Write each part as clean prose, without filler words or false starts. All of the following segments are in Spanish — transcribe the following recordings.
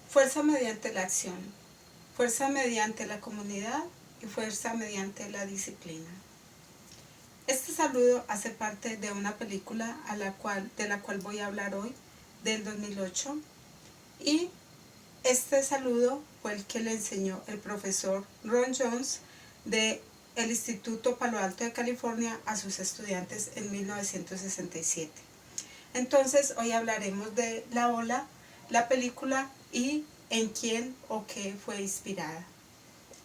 Fuerza mediante la acción, fuerza mediante la comunidad y fuerza mediante la disciplina. Este saludo hace parte de una película de la cual voy a hablar hoy, del 2008, y este saludo fue el que le enseñó el profesor Ron Jones del Instituto Palo Alto de California a sus estudiantes en 1967. Entonces hoy hablaremos de La Ola, la película y en quién o qué fue inspirada.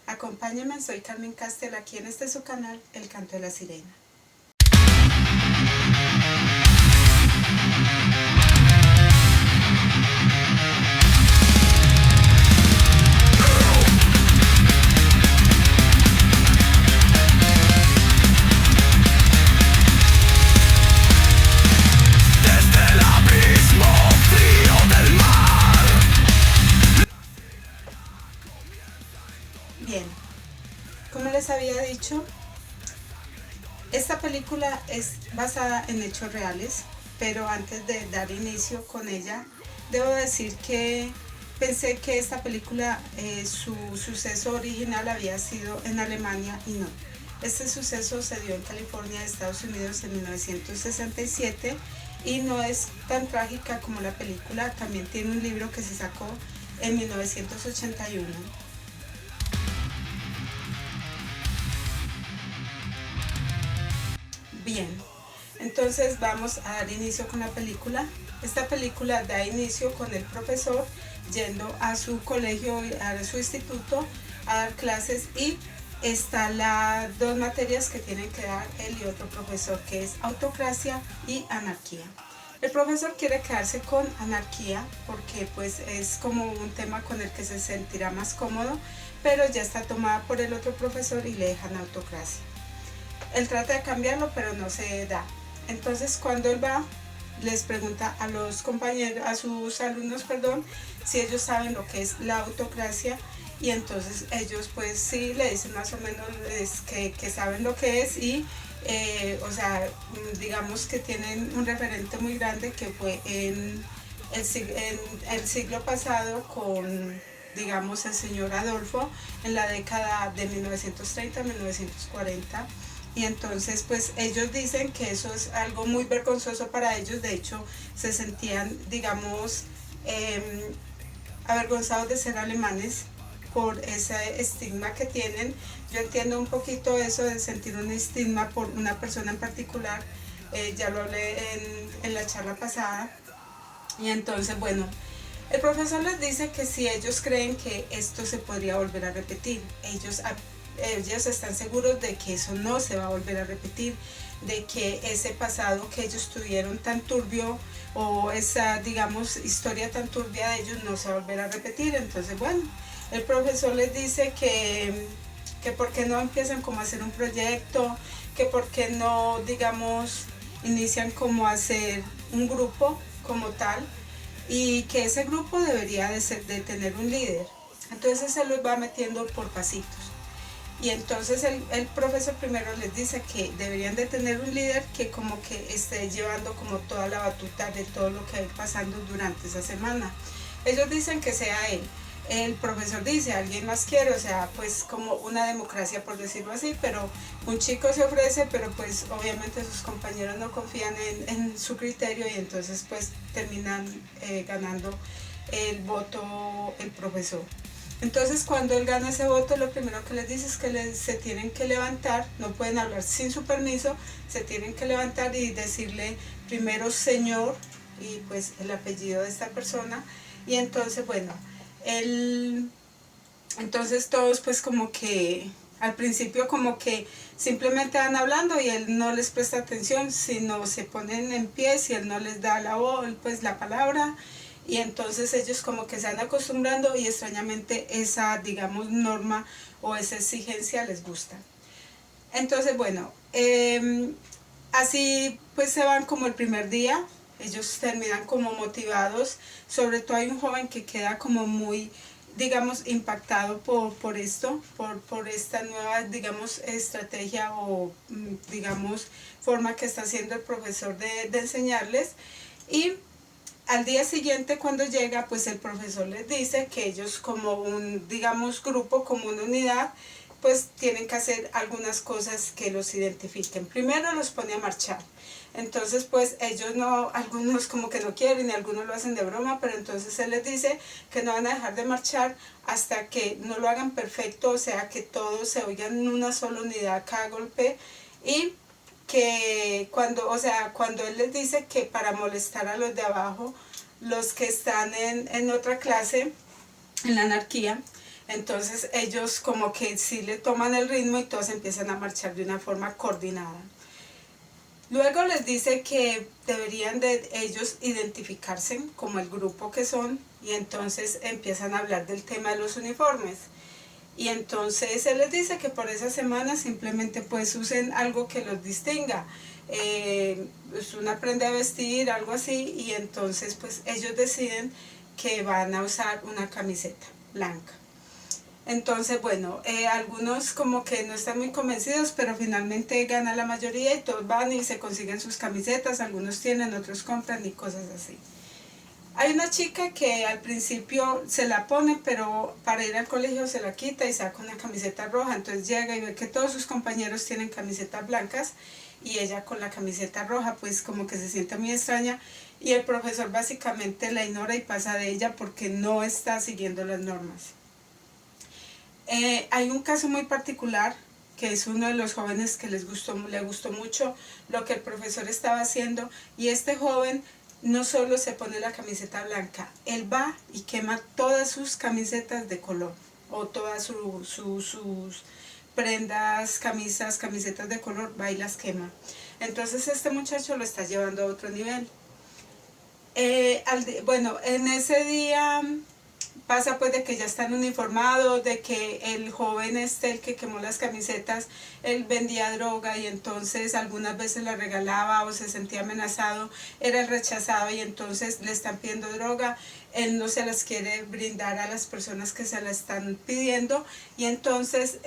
Acompáñenme, soy Carmen Castel, aquí en este su canal, El Canto de la Sirena. Bien, como les había dicho, esta película es basada en hechos reales, pero antes de dar inicio con ella, debo decir que pensé que esta película, su suceso original había sido en Alemania y no. Este suceso se dio en California, Estados Unidos, en 1967 y no es tan trágica como la película. También tiene un libro que se sacó en 1981. Bien, entonces vamos a dar inicio con la película. Esta película da inicio con el profesor yendo a su colegio, a su instituto, a dar clases, y están las dos materias que tienen que dar él y otro profesor, que es autocracia y anarquía. El profesor quiere quedarse con anarquía porque pues es como un tema con el que se sentirá más cómodo, pero ya está tomada por el otro profesor y le dejan autocracia. Él trata de cambiarlo, pero no se da. Entonces cuando él va, les pregunta a los compañeros, a sus alumnos, si ellos saben lo que es la autocracia, y entonces ellos pues sí le dicen más o menos que saben lo que es, y o sea, digamos que tienen un referente muy grande que fue en el siglo pasado con, digamos, el señor Adolfo, en la década de 1930-1940. Y entonces pues ellos dicen que eso es algo muy vergonzoso para ellos. De hecho se sentían, digamos, avergonzados de ser alemanes por ese estigma que tienen. Yo entiendo un poquito eso de sentir un estigma por una persona en particular, ya lo hablé en la charla pasada. Y entonces, bueno, el profesor les dice que si ellos creen que esto se podría volver a repetir, ellos están seguros de que eso no se va a volver a repetir, de que ese pasado que ellos tuvieron tan turbio, o esa, digamos, historia tan turbia de ellos, no se va a volver a repetir. Entonces, bueno, el profesor les dice que por qué no empiezan como a hacer un proyecto, que por qué no, digamos, inician como a hacer un grupo como tal, y que ese grupo debería de tener un líder. Entonces se los va metiendo por pasitos. Y entonces el profesor primero les dice que deberían de tener un líder que como que esté llevando como toda la batuta de todo lo que va pasando durante esa semana. Ellos dicen que sea él. El profesor dice, alguien más quiere, o sea, pues como una democracia, por decirlo así, pero un chico se ofrece, pero pues obviamente sus compañeros no confían en su criterio, y entonces pues terminan ganando el voto el profesor. Entonces cuando él gana ese voto, lo primero que les dice es que se tienen que levantar, no pueden hablar sin su permiso, se tienen que levantar y decirle primero señor y pues el apellido de esta persona. Y entonces, bueno, entonces todos pues como que al principio como que simplemente van hablando y él no les presta atención, sino se ponen en pie si él no les da la voz, pues la palabra. Y entonces ellos como que se van acostumbrando, y extrañamente esa, digamos, norma o esa exigencia les gusta. Entonces, bueno, así pues se van como el primer día, ellos terminan como motivados. Sobre todo hay un joven que queda como muy, digamos, impactado por esto, por esta nueva, digamos, estrategia o, digamos, forma que está haciendo el profesor de enseñarles. Y al día siguiente cuando llega, pues el profesor les dice que ellos como un, digamos, grupo, como una unidad, pues tienen que hacer algunas cosas que los identifiquen. Primero los pone a marchar. Entonces pues ellos no, algunos como que no quieren y algunos lo hacen de broma, pero entonces él les dice que no van a dejar de marchar hasta que no lo hagan perfecto, o sea que todos se oigan en una sola unidad cada golpe, y que cuando, o sea, cuando él les dice que para molestar a los de abajo, los que están en otra clase, en la anarquía, entonces ellos como que sí le toman el ritmo y todos empiezan a marchar de una forma coordinada. Luego les dice que deberían de ellos identificarse como el grupo que son, y entonces empiezan a hablar del tema de los uniformes. Y entonces él les dice que por esa semana simplemente pues usen algo que los distinga, pues una prenda de vestir, algo así, y entonces pues ellos deciden que van a usar una camiseta blanca. Entonces, bueno, algunos como que no están muy convencidos, pero finalmente gana la mayoría y todos van y se consiguen sus camisetas, algunos tienen, otros compran y cosas así. Hay una chica que al principio se la pone, pero para ir al colegio se la quita y saca una camiseta roja, entonces llega y ve que todos sus compañeros tienen camisetas blancas y ella con la camiseta roja, pues como que se siente muy extraña, y el profesor básicamente la ignora y pasa de ella porque no está siguiendo las normas. Hay un caso muy particular que es uno de los jóvenes que le gustó mucho lo que el profesor estaba haciendo, y este joven no solo se pone la camiseta blanca, él va y quema todas sus camisetas de color, o todas sus prendas, camisetas de color, va y las quema. Entonces este muchacho lo está llevando a otro nivel. Bueno, en ese día pasa pues de que ya están uniformados, de que el joven el que quemó las camisetas, él vendía droga y entonces algunas veces la regalaba o se sentía amenazado, era rechazado y entonces le están pidiendo droga, él no se las quiere brindar a las personas que se la están pidiendo, y entonces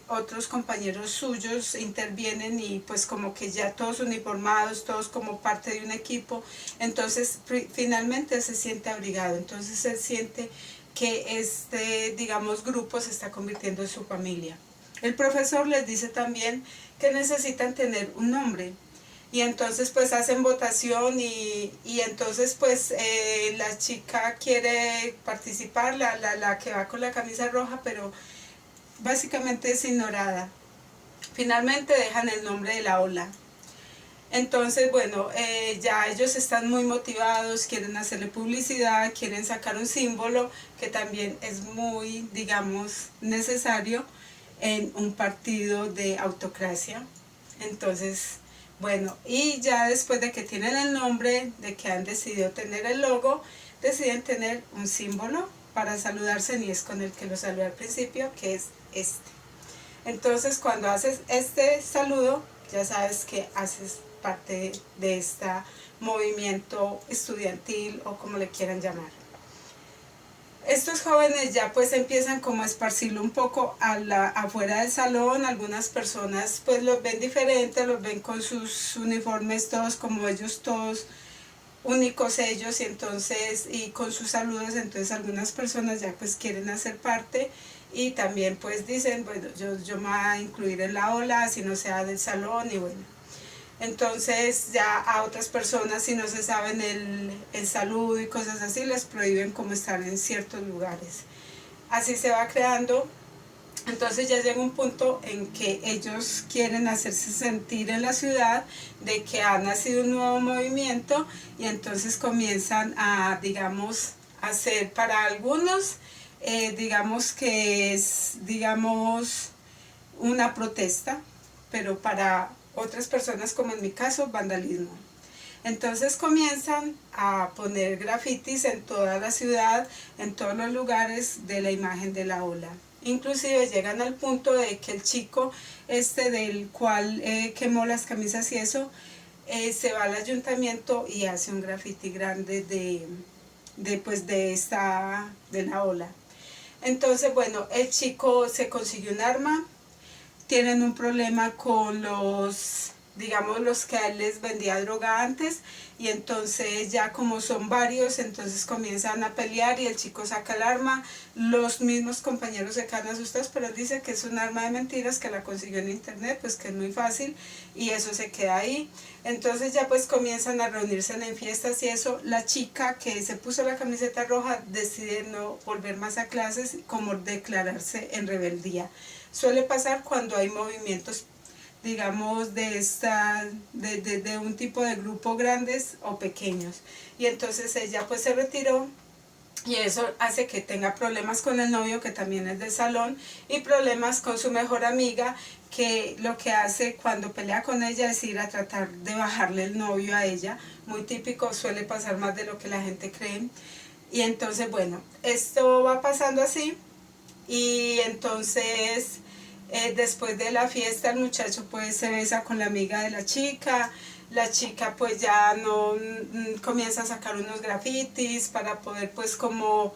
otros compañeros suyos intervienen y pues como que ya todos uniformados, todos como parte de un equipo, entonces finalmente se siente abrigado, entonces se siente que este, digamos, grupo se está convirtiendo en su familia. El profesor les dice también que necesitan tener un nombre, y entonces pues hacen votación y entonces pues la chica quiere participar, la que va con la camisa roja, pero básicamente es ignorada. Finalmente dejan el nombre de la ola. Entonces, bueno, ya ellos están muy motivados, quieren hacerle publicidad, quieren sacar un símbolo que también es muy, digamos, necesario en un partido de autocracia. Entonces, bueno, y ya después de que tienen el nombre, de que han decidido tener el logo, deciden tener un símbolo para saludarse, y es con el que lo saludé al principio, que es este. Entonces, cuando haces este saludo, ya sabes que haces parte de este movimiento estudiantil o como le quieran llamar. Estos jóvenes ya pues empiezan como a esparcirlo un poco afuera del salón, algunas personas pues los ven diferentes, los ven con sus uniformes todos como ellos, todos únicos ellos, y entonces, y con sus saludos, entonces algunas personas ya pues quieren hacer parte y también pues dicen, bueno, yo me voy a incluir en la ola, así no sea del salón, y bueno. Entonces ya a otras personas, si no se saben el saludo y cosas así, les prohíben como estar en ciertos lugares. Así se va creando. Entonces ya llega un punto en que ellos quieren hacerse sentir en la ciudad de que ha nacido un nuevo movimiento, y entonces comienzan a, digamos, hacer para algunos, digamos que es, digamos, una protesta, pero para otras personas, como en mi caso, vandalismo. Entonces comienzan a poner grafitis en toda la ciudad, en todos los lugares de la imagen de la ola. Inclusive llegan al punto de que el chico del cual quemó las camisas y eso, se va al ayuntamiento y hace un grafiti grande de la ola. Entonces, bueno, el chico se consiguió un arma, tienen un problema con los digamos los que a él les vendía droga antes, y entonces ya como son varios, entonces comienzan a pelear y el chico saca el arma, los mismos compañeros se quedan asustados, pero él dice que es un arma de mentiras, que la consiguió en internet, pues que es muy fácil, y eso se queda ahí. Entonces ya pues comienzan a reunirse en fiestas y eso. La chica que se puso la camiseta roja decide no volver más a clases, como declararse en rebeldía. Suele pasar cuando hay movimientos, digamos, de un tipo de grupo grandes o pequeños. Y entonces ella pues se retiró, y eso hace que tenga problemas con el novio, que también es del salón, y problemas con su mejor amiga, que lo que hace cuando pelea con ella es ir a tratar de bajarle el novio a ella. Muy típico, suele pasar más de lo que la gente cree. Y entonces, bueno, esto va pasando así, y entonces después de la fiesta el muchacho pues se besa con la amiga de la chica pues ya no comienza a sacar unos grafitis para poder pues como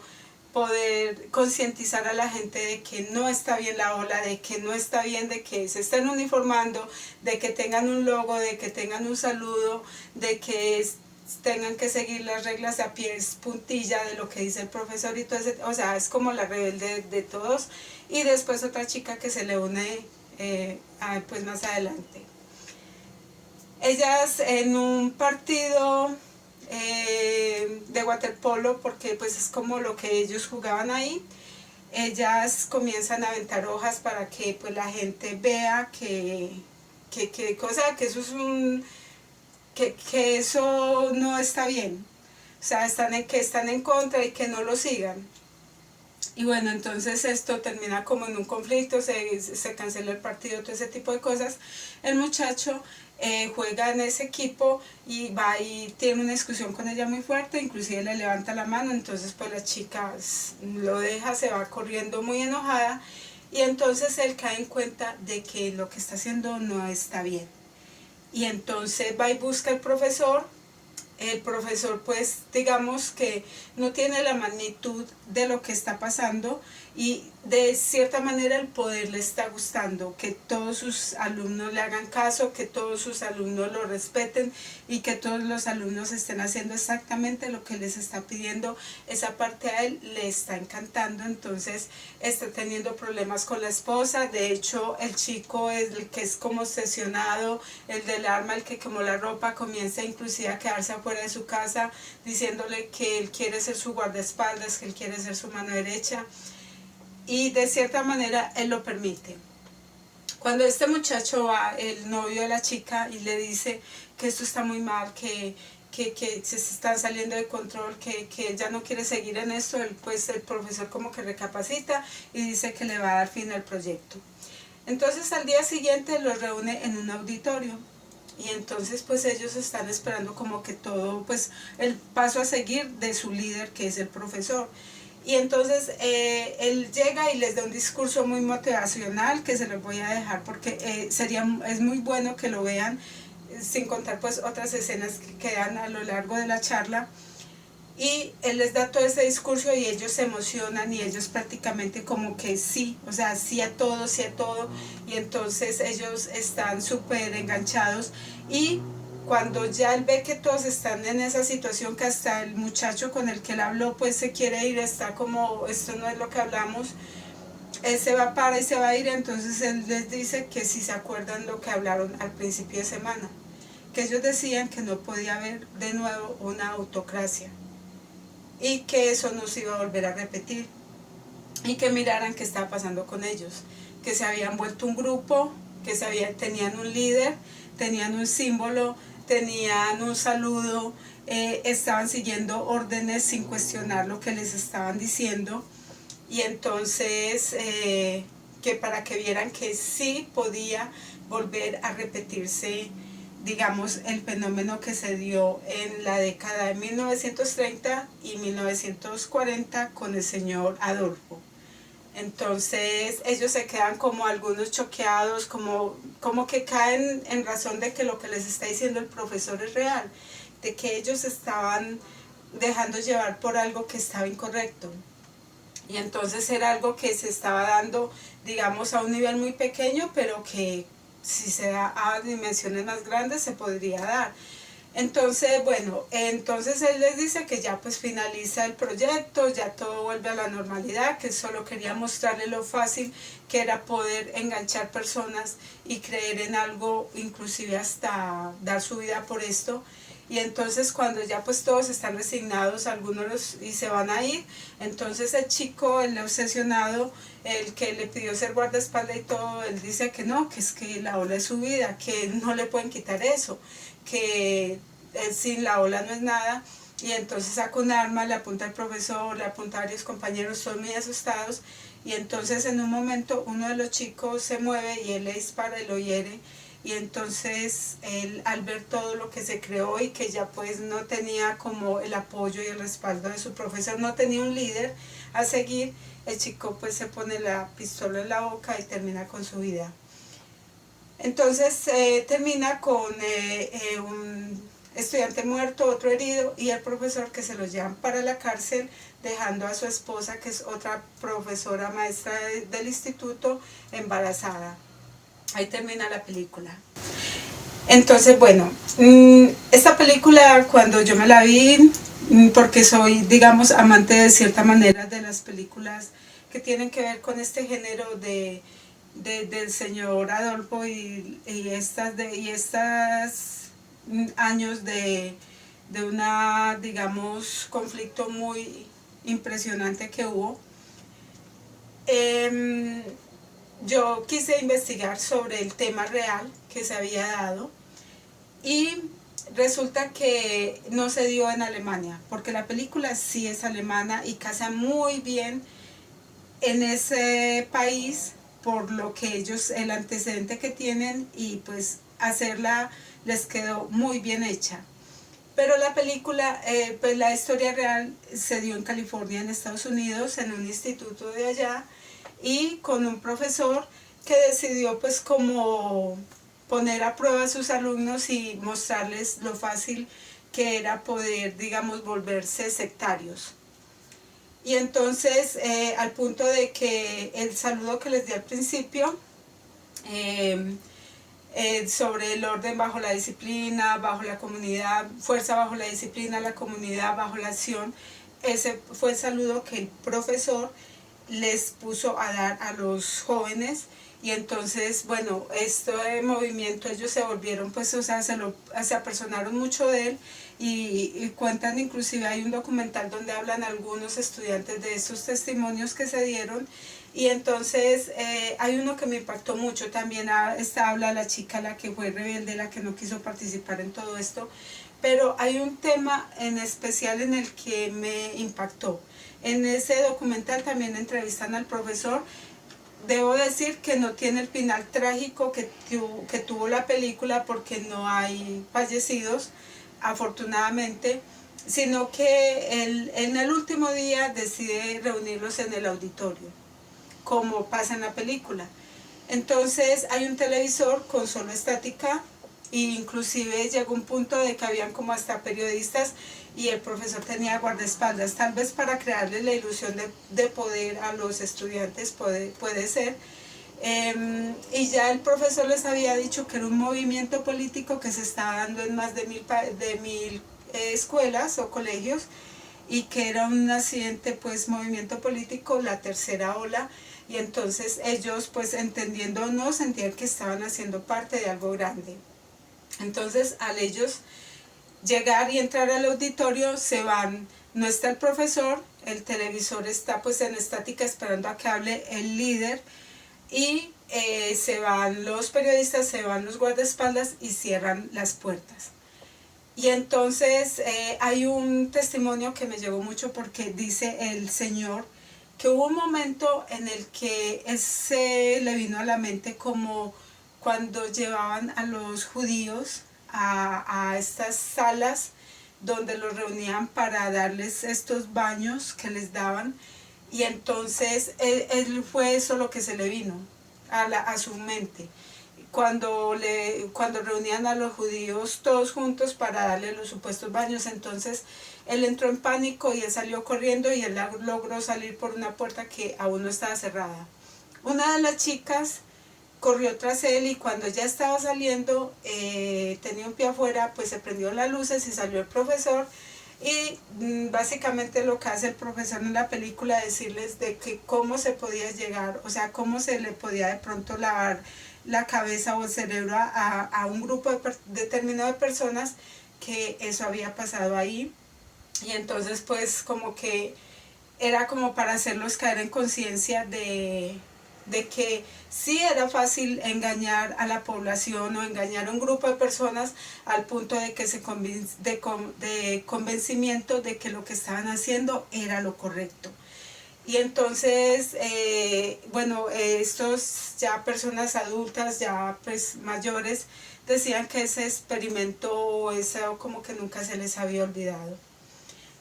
poder concientizar a la gente de que no está bien la ola, de que no está bien de que se estén uniformando, de que tengan un logo, de que tengan un saludo, de que tengan que seguir las reglas a pies puntilla de lo que dice el profesor y todo ese, o sea, es como la rebelde de todos. Y después otra chica que se le une pues más adelante. Ellas en un partido de waterpolo, porque pues es como lo que ellos jugaban ahí, ellas comienzan a aventar hojas para que pues la gente vea que cosa, que eso es que eso no está bien, o sea, que están en contra y que no lo sigan. Y bueno, entonces esto termina como en un conflicto, se cancela el partido, todo ese tipo de cosas. El muchacho juega en ese equipo y va y tiene una discusión con ella muy fuerte, inclusive le levanta la mano, entonces pues la chica lo deja, se va corriendo muy enojada, y entonces él cae en cuenta de que lo que está haciendo no está bien. Y entonces va y busca al profesor. El profesor pues digamos que no tiene la magnitud de lo que está pasando, y de cierta manera el poder le está gustando, que todos sus alumnos le hagan caso, que todos sus alumnos lo respeten y que todos los alumnos estén haciendo exactamente lo que les está pidiendo. Esa parte a él le está encantando, entonces está teniendo problemas con la esposa. De hecho el chico es el que es como obsesionado, el del arma, el que quemó la ropa, comienza inclusive a quedarse afuera de su casa diciéndole que él quiere ser su guardaespaldas, que él quiere ser su mano derecha, y de cierta manera él lo permite. Cuando este muchacho va, el novio de la chica, y le dice que esto está muy mal, que se están saliendo de control, que él ya no quiere seguir en esto, pues el profesor como que recapacita y dice que le va a dar fin al proyecto. Entonces al día siguiente los reúne en un auditorio, y entonces pues ellos están esperando como que todo, pues el paso a seguir de su líder, que es el profesor. Y entonces él llega y les da un discurso muy motivacional, que se los voy a dejar porque es muy bueno que lo vean, sin contar pues otras escenas que quedan a lo largo de la charla. Y él les da todo ese discurso y ellos se emocionan, y ellos prácticamente como que sí, o sea, sí a todo, sí a todo. Y entonces ellos están súper enganchados, y cuando ya él ve que todos están en esa situación, que hasta el muchacho con el que él habló pues se quiere ir, está como, esto no es lo que hablamos, él se va para y se va a ir. Entonces él les dice que si se acuerdan lo que hablaron al principio de semana, que ellos decían que no podía haber de nuevo una autocracia, y que eso no se iba a volver a repetir, y que miraran qué estaba pasando con ellos, que se habían vuelto un grupo, que tenían un líder, tenían un símbolo, tenían un saludo, estaban siguiendo órdenes sin cuestionar lo que les estaban diciendo. Y entonces que para que vieran que sí podía volver a repetirse, digamos, el fenómeno que se dio en la década de 1930 y 1940 con el señor Adolfo. Entonces ellos se quedan como algunos choqueados, como que caen en razón de que lo que les está diciendo el profesor es real, de que ellos estaban dejando llevar por algo que estaba incorrecto. Y entonces era algo que se estaba dando, digamos, a un nivel muy pequeño, pero que si se da a dimensiones más grandes se podría dar. Entonces, bueno, entonces él les dice que ya pues finaliza el proyecto, ya todo vuelve a la normalidad, que solo quería mostrarle lo fácil que era poder enganchar personas y creer en algo, inclusive hasta dar su vida por esto. Y entonces cuando ya pues todos están resignados, algunos y se van a ir, entonces el chico, el obsesionado, el que le pidió ser guardaespaldas y todo, él dice que no, que es que la ola es su vida, que no le pueden quitar eso, que sin la ola no es nada. Y entonces saca un arma, le apunta al profesor, le apunta a varios compañeros, todos muy asustados. Y entonces en un momento uno de los chicos se mueve y él le dispara y lo hiere. Y entonces él, al ver todo lo que se creó y que ya pues no tenía como el apoyo y el respaldo de su profesor, no tenía un líder a seguir, el chico pues se pone la pistola en la boca y termina con su vida. Entonces termina con un estudiante muerto, otro herido y el profesor que se lo llevan para la cárcel, dejando a su esposa, que es otra profesora maestra del instituto, embarazada. Ahí termina la película. Entonces, bueno, esta película cuando yo me la vi, porque soy, digamos, amante de cierta manera de las películas que tienen que ver con este género del señor Adolfo y estas años de una, digamos, conflicto muy impresionante que hubo. Yo quise investigar sobre el tema real que se había dado y resulta que no se dio en Alemania, porque la película sí es alemana y casa muy bien en ese país por lo que ellos, el antecedente que tienen y pues hacerla les quedó muy bien hecha. Pero la película, pues la historia real se dio en California, en Estados Unidos, en un instituto de allá y con un profesor que decidió pues como poner a prueba a sus alumnos y mostrarles lo fácil que era poder, digamos, volverse sectarios. Y entonces, al punto de que el saludo que les di al principio, eh, sobre el orden bajo la disciplina, bajo la comunidad, fuerza bajo la disciplina, la comunidad bajo la acción, ese fue el saludo que el profesor les puso a dar a los jóvenes. Y entonces, bueno, este movimiento ellos se volvieron, pues, o sea, se apersonaron mucho de él y cuentan, inclusive hay un documental donde hablan algunos estudiantes de esos testimonios que se dieron. Y entonces hay uno que me impactó mucho, también habla la chica, la que fue rebelde, la que no quiso participar en todo esto, pero hay un tema en especial en el que me impactó. En ese documental también entrevistan al profesor. Debo decir que no tiene el final trágico que tuvo la película porque no hay fallecidos, afortunadamente, sino que él, en el último día decide reunirlos en el auditorio, como pasa en la película. Entonces hay un televisor con solo estática e inclusive llegó un punto de que habían como hasta periodistas y el profesor tenía guardaespaldas, tal vez para crearle la ilusión de poder a los estudiantes, puede ser. Y ya el profesor les había dicho que era un movimiento político que se estaba dando en más de mil escuelas o colegios y que era un naciente pues movimiento político, la tercera ola, y entonces ellos pues entendiendo o no sentían que estaban haciendo parte de algo grande. Entonces al ellos llegar y entrar al auditorio se van, no está el profesor, el televisor está pues en estática esperando a que hable el líder y se van los periodistas, se van los guardaespaldas y cierran las puertas. Y entonces hay un testimonio que me llegó mucho porque dice el señor que hubo un momento en el que se le vino a la mente como cuando llevaban a los judíos a estas salas donde los reunían para darles estos baños que les daban. Y entonces él fue eso lo que se le vino a su mente. Cuando reunían a los judíos todos juntos para darle los supuestos baños, entonces él entró en pánico y él salió corriendo y él logró salir por una puerta que aún no estaba cerrada. Una de las chicas corrió tras él y cuando ya estaba saliendo, tenía un pie afuera, pues se prendió las luces y salió el profesor y básicamente lo que hace el profesor en la película es decirles de que cómo se podía llegar, o sea, cómo se le podía de pronto lavar la cabeza o el cerebro a un grupo determinado de personas que eso había pasado ahí. Y entonces pues como que era como para hacerlos caer en conciencia de que sí era fácil engañar a la población o engañar a un grupo de personas al punto de que de convencimiento de que lo que estaban haciendo era lo correcto. Y entonces, bueno, estos ya personas adultas, ya pues mayores, decían que ese experimento, eso como que nunca se les había olvidado.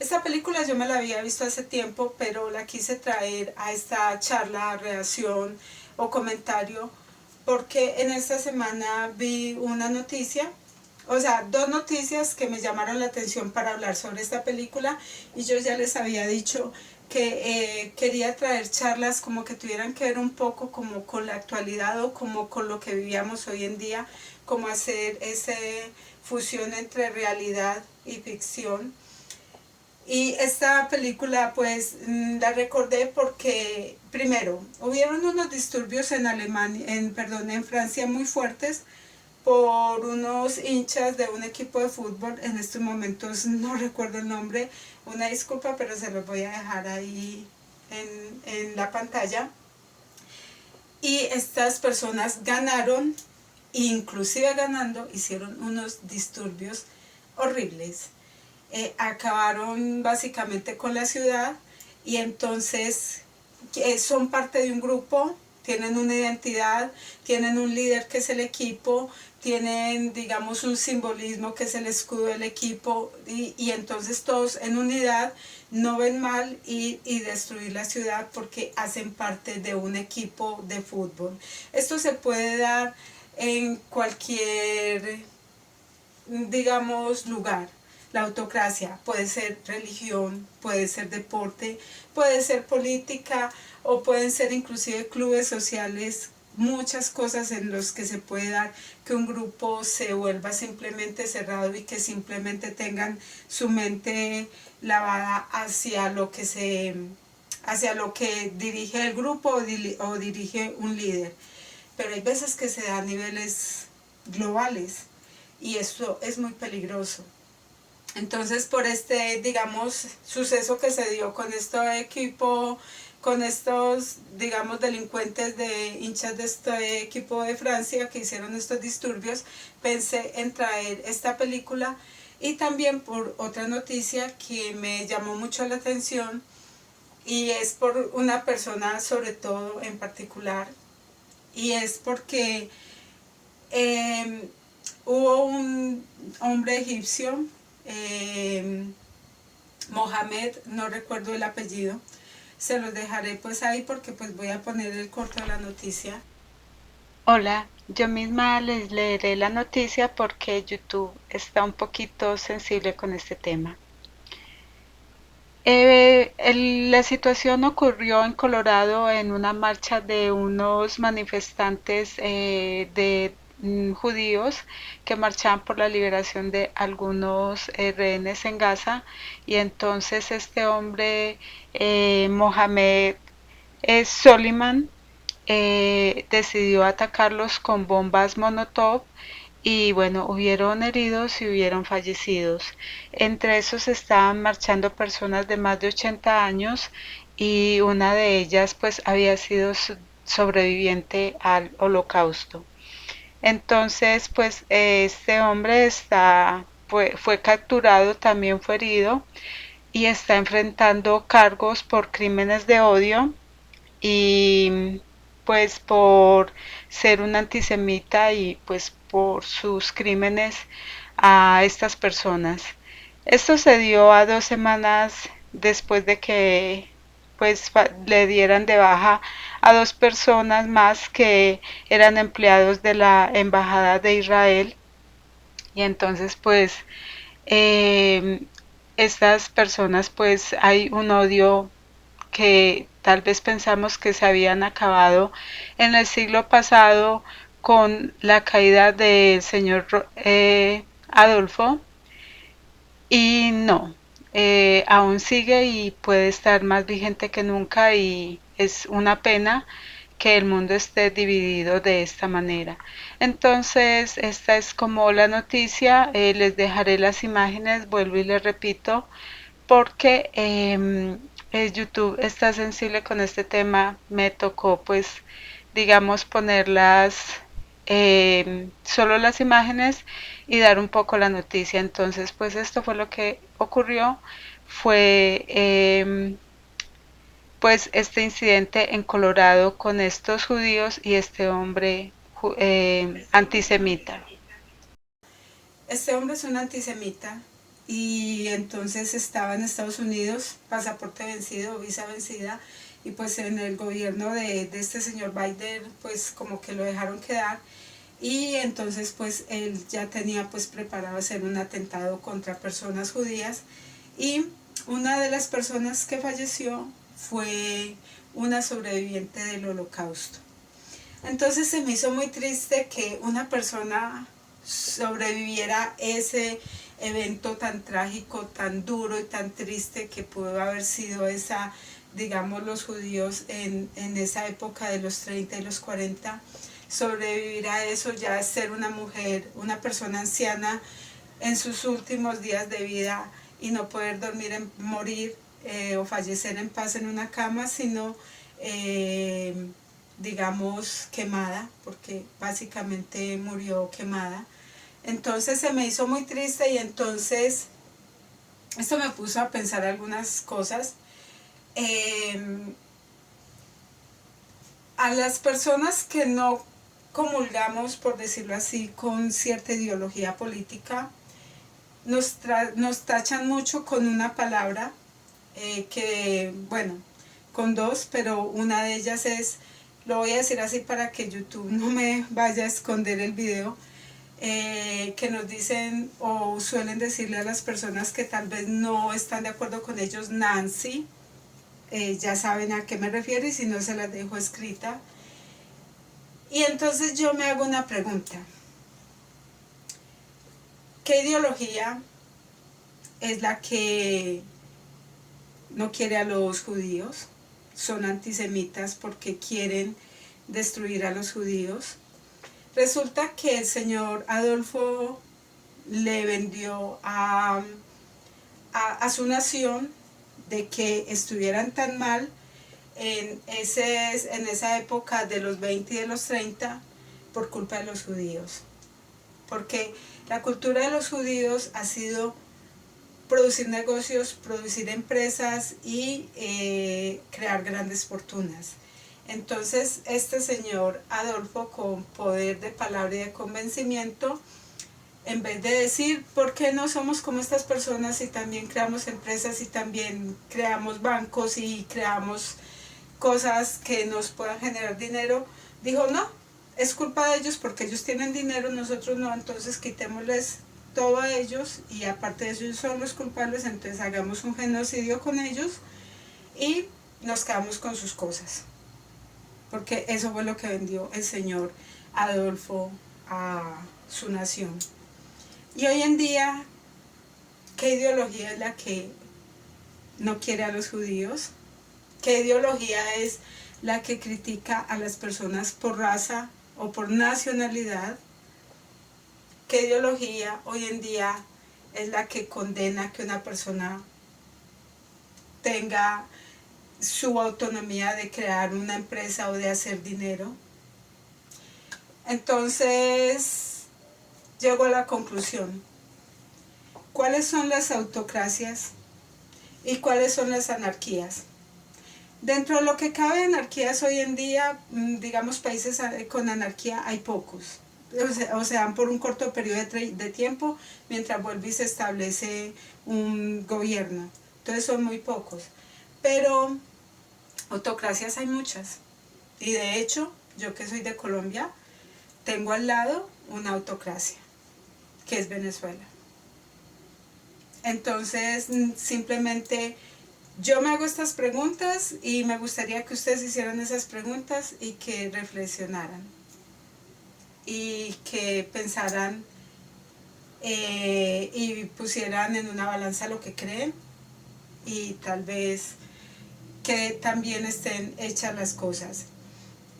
Esta película yo me la había visto hace tiempo, pero la quise traer a esta charla, reacción o comentario, porque en esta semana vi una noticia, o sea, dos noticias que me llamaron la atención para hablar sobre esta película, y yo ya les había dicho que quería traer charlas como que tuvieran que ver un poco como con la actualidad o como con lo que vivíamos hoy en día, como hacer esa fusión entre realidad y ficción. Y esta película pues la recordé porque primero hubieron unos disturbios en Alemania, en Francia muy fuertes por unos hinchas de un equipo de fútbol. En estos momentos no recuerdo el nombre, una disculpa, pero se los voy a dejar ahí en la pantalla. Y estas personas ganaron, inclusive ganando, hicieron unos disturbios horribles. Acabaron básicamente con la ciudad y entonces son parte de un grupo, tienen una identidad, tienen un líder que es el equipo, tienen digamos un simbolismo que es el escudo del equipo y entonces todos en unidad no ven mal y destruir la ciudad porque hacen parte de un equipo de fútbol. Esto se puede dar en cualquier digamos lugar. La autocracia puede ser religión, puede ser deporte, puede ser política o pueden ser inclusive clubes sociales, muchas cosas en los que se puede dar que un grupo se vuelva simplemente cerrado y que simplemente tengan su mente lavada hacia lo que dirige el grupo o dirige un líder. Pero hay veces que se da a niveles globales y esto es muy peligroso. Entonces por este, digamos, suceso que se dio con este equipo, con estos, digamos, delincuentes de hinchas de este equipo de Francia que hicieron estos disturbios, pensé en traer esta película y también por otra noticia que me llamó mucho la atención y es por una persona sobre todo en particular y es porque hubo un hombre egipcio, Mohamed, no recuerdo el apellido, se los dejaré pues ahí porque pues voy a poner el corto de la noticia. Hola, yo misma les leeré la noticia porque YouTube está un poquito sensible con este tema. La situación ocurrió en Colorado en una marcha de unos manifestantes judíos que marchaban por la liberación de algunos rehenes en Gaza y entonces este hombre, Mohamed Soliman, decidió atacarlos con bombas Molotov y bueno, hubieron heridos y hubieron fallecidos. Entre esos estaban marchando personas de más de 80 años y una de ellas pues había sido sobreviviente al holocausto. Entonces pues este hombre fue capturado, también fue herido y está enfrentando cargos por crímenes de odio y pues por ser un antisemita y pues por sus crímenes a estas personas. Esto se dio a 2 semanas después de que pues le dieran de baja a 2 personas más que eran empleados de la embajada de Israel y entonces pues eh, estas personas pues hay un odio que tal vez pensamos que se habían acabado en el siglo pasado con la caída del señor Adolfo, y no, aún sigue y puede estar más vigente que nunca, y es una pena que el mundo esté dividido de esta manera. Entonces, esta es como la noticia. Les dejaré las imágenes, vuelvo y les repito, porque YouTube está sensible con este tema. Me tocó, pues, digamos, ponerlas solo las imágenes y dar un poco la noticia. Entonces, pues esto fue lo que ocurrió. Fue pues este incidente en Colorado con estos judíos y este hombre antisemita. Este hombre es un antisemita y entonces estaba en Estados Unidos, pasaporte vencido, visa vencida, y pues en el gobierno de este señor Biden pues como que lo dejaron quedar, y entonces pues él ya tenía pues preparado hacer un atentado contra personas judías, y una de las personas que falleció fue una sobreviviente del Holocausto. Entonces se me hizo muy triste que una persona sobreviviera ese evento tan trágico, tan duro y tan triste que pudo haber sido esa, digamos, los judíos en esa época de los 30 y los 40, sobrevivir a eso, ya ser una mujer, una persona anciana en sus últimos días de vida y no poder dormir, morir o fallecer en paz en una cama, sino digamos quemada, porque básicamente murió quemada. Entonces se me hizo muy triste, y entonces esto me puso a pensar algunas cosas. A las personas que no comulgamos, por decirlo así, con cierta ideología política, nos tachan mucho con una palabra que, bueno, con dos, pero una de ellas es, lo voy a decir así para que YouTube no me vaya a esconder el video, que nos dicen o suelen decirle a las personas que tal vez no están de acuerdo con ellos, Nancy. Ya saben a qué me refiero, y si no se las dejo escrita. Y entonces yo me hago una pregunta: ¿qué ideología es la que no quiere a los judíos? Son antisemitas porque quieren destruir a los judíos. Resulta que el señor Adolfo le vendió a su nación de que estuvieran tan mal en esa época de los 20 y de los 30 por culpa de los judíos. Porque la cultura de los judíos ha sido producir negocios, producir empresas y crear grandes fortunas. Entonces este señor Adolfo, con poder de palabra y de convencimiento, en vez de decir por qué no somos como estas personas y también creamos empresas y también creamos bancos y creamos cosas que nos puedan generar dinero, dijo no, es culpa de ellos porque ellos tienen dinero, nosotros no, entonces quitémosles todo a ellos, y aparte de eso ellos son los culpables, entonces hagamos un genocidio con ellos y nos quedamos con sus cosas, porque eso fue lo que vendió el señor Adolfo a su nación. Y hoy en día, ¿qué ideología es la que no quiere a los judíos? ¿Qué ideología es la que critica a las personas por raza o por nacionalidad? ¿Qué ideología hoy en día es la que condena que una persona tenga su autonomía de crear una empresa o de hacer dinero? Entonces, llego a la conclusión: ¿cuáles son las autocracias y cuáles son las anarquías? Dentro de lo que cabe anarquías hoy en día, digamos, países con anarquía hay pocos. O sea, por un corto periodo de tiempo, mientras vuelve y se establece un gobierno. Entonces son muy pocos. Pero autocracias hay muchas. Y de hecho, yo que soy de Colombia, tengo al lado una autocracia, que es Venezuela. Entonces, simplemente Yo me hago estas preguntas y me gustaría que ustedes hicieran esas preguntas y que reflexionaran y que pensaran y pusieran en una balanza lo que creen y tal vez que también estén hechas las cosas.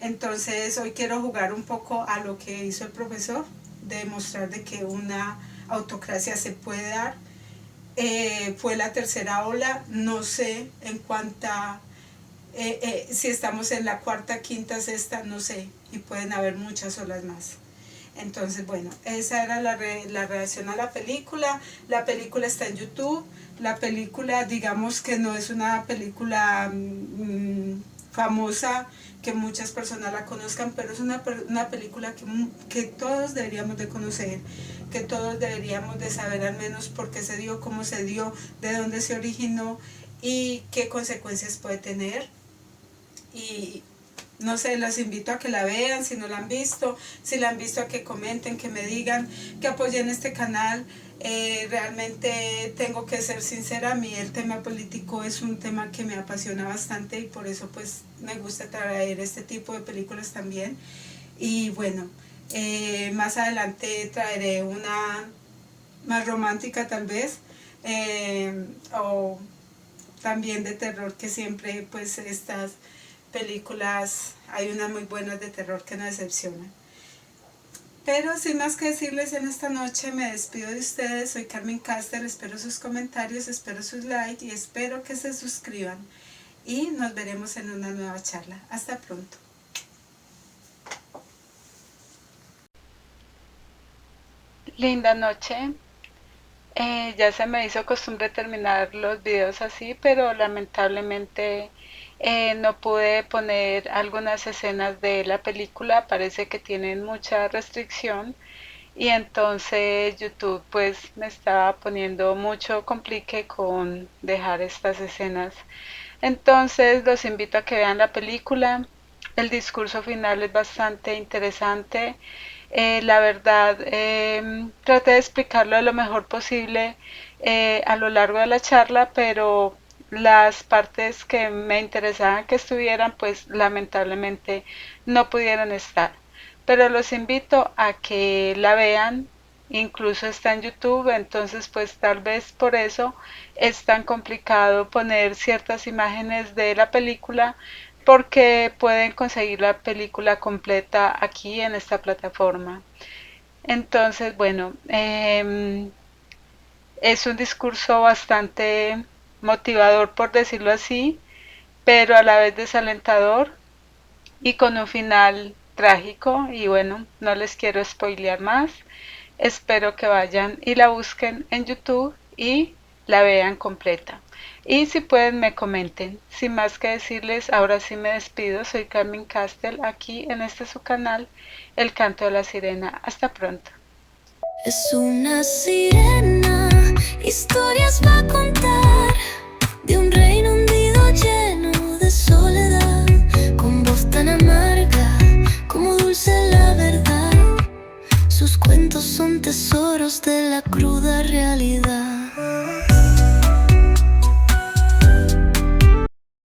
Entonces hoy quiero jugar un poco a lo que hizo el profesor, demostrar de que una autocracia se puede dar. Fue la tercera ola, no sé en cuánta, si estamos en la cuarta, quinta, sexta, no sé, y pueden haber muchas olas más. Entonces, bueno, esa era la reacción a la película. La película está en YouTube. La película, digamos que no es una película famosa, que muchas personas la conozcan, pero es una película que todos deberíamos de conocer, que todos deberíamos de saber al menos por qué se dio, cómo se dio, de dónde se originó y qué consecuencias puede tener. Y no sé, los invito a que la vean si no la han visto, si la han visto a que comenten, que me digan, que apoyen este canal. Realmente tengo que ser sincera, a mí el tema político es un tema que me apasiona bastante y por eso pues me gusta traer este tipo de películas también. Y bueno, más adelante traeré una más romántica tal vez, o también de terror, que siempre pues estas películas, hay unas muy buenas de terror que no decepcionan. Pero sin más que decirles en esta noche, me despido de ustedes. Soy Carmen Castel, espero sus comentarios, espero sus likes y espero que se suscriban. Y nos veremos en una nueva charla. Hasta pronto. Linda noche. Ya se me hizo costumbre terminar los videos así, pero lamentablemente no pude poner algunas escenas de la película, parece que tienen mucha restricción y entonces YouTube pues me estaba poniendo mucho complique con dejar estas escenas. Entonces los invito a que vean la película. El discurso final es bastante interesante. La verdad, traté de explicarlo lo mejor posible a lo largo de la charla, pero las partes que me interesaban que estuvieran, pues lamentablemente no pudieron estar. Pero los invito a que la vean, incluso está en YouTube, entonces pues tal vez por eso es tan complicado poner ciertas imágenes de la película, porque pueden conseguir la película completa aquí en esta plataforma. Entonces, bueno, es un discurso bastante motivador, por decirlo así, pero a la vez desalentador y con un final trágico. Y bueno, no les quiero spoilear más. Espero que vayan y la busquen en YouTube y la vean completa. Y si pueden me comenten. Sin más que decirles, ahora sí me despido. Soy Carmen Castel, aquí en este su canal, El Canto de la Sirena. Hasta pronto. Es una sirena, historias va a contar de un reino hundido lleno de soledad, con voz tan amarga como dulce la verdad. Sus cuentos son tesoros de la cruda realidad.